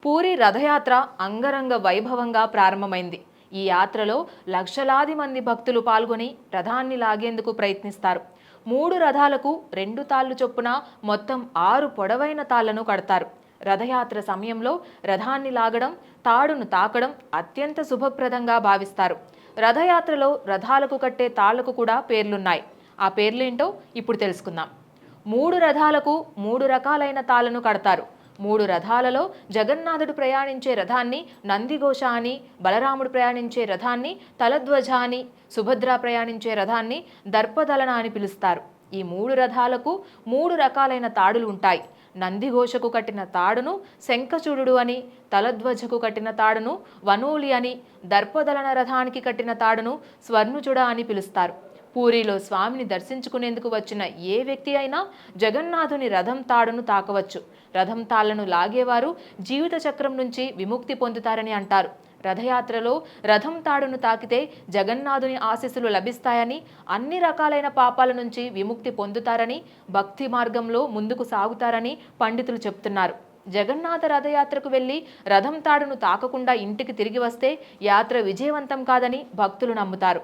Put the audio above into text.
పూరి రథయాత్ర అంగరంగ వైభవంగా ప్రారంభమైంది. ఈ యాత్రలో లక్షలాది మంది భక్తులు పాల్గొని రథాన్ని లాగేందుకు ప్రయత్నిస్తారు. 3 రథాలకు 2 తాళ్లు చొప్పున మొత్తం 6 పొడవైన తాళ్లను కడతారు. రథయాత్ర సమయంలో రథాన్ని లాగడం, తాడును తాకడం అత్యంత శుభప్రదంగా భావిస్తారు. రథయాత్రలో రథాలకు కట్టే తాళ్లకు కూడా పేర్లున్నాయి. ఆ పేర్లేంటో ఇప్పుడు తెలుసుకుందాం. 3 రథాలకు 3 రకాలైన తాళ్లను కడతారు. 3 రథాలలో జగన్నాథుడు ప్రయాణించే రథాన్ని నందిఘోష అని, బలరాముడు ప్రయాణించే రథాన్ని తలధ్వజ అని, సుభద్ర ప్రయాణించే రథాన్ని దర్పదలన అని పిలుస్తారు. ఈ 3 రథాలకు 3 రకాలైన తాడులు ఉంటాయి. నందిఘోషకు కట్టిన తాడును శంఖచూడుడు అని, తలధ్వజకు కట్టిన తాడును వనూలి అని, దర్పదలన రథానికి కట్టిన తాడును స్వర్ణుచుడ అని పిలుస్తారు. పూరిలో స్వామిని దర్శించుకునేందుకు వచ్చిన ఏ వ్యక్తి అయినా జగన్నాథుని రథం తాడును తాకవచ్చు. రథం తాళ్లను లాగేవారు జీవిత చక్రం నుంచి విముక్తి పొందుతారని అంటారు. రథయాత్రలో రథం తాడును తాకితే జగన్నాథుని ఆశీస్సులు లభిస్తాయని, అన్ని రకాలైన పాపాల నుంచి విముక్తి పొందుతారని, భక్తి మార్గంలో ముందుకు సాగుతారని పండితులు చెప్తున్నారు. జగన్నాథ రథయాత్రకు వెళ్లి రథం తాడును తాకకుండా ఇంటికి తిరిగి వస్తే యాత్ర విజయవంతం కాదని భక్తులు నమ్ముతారు.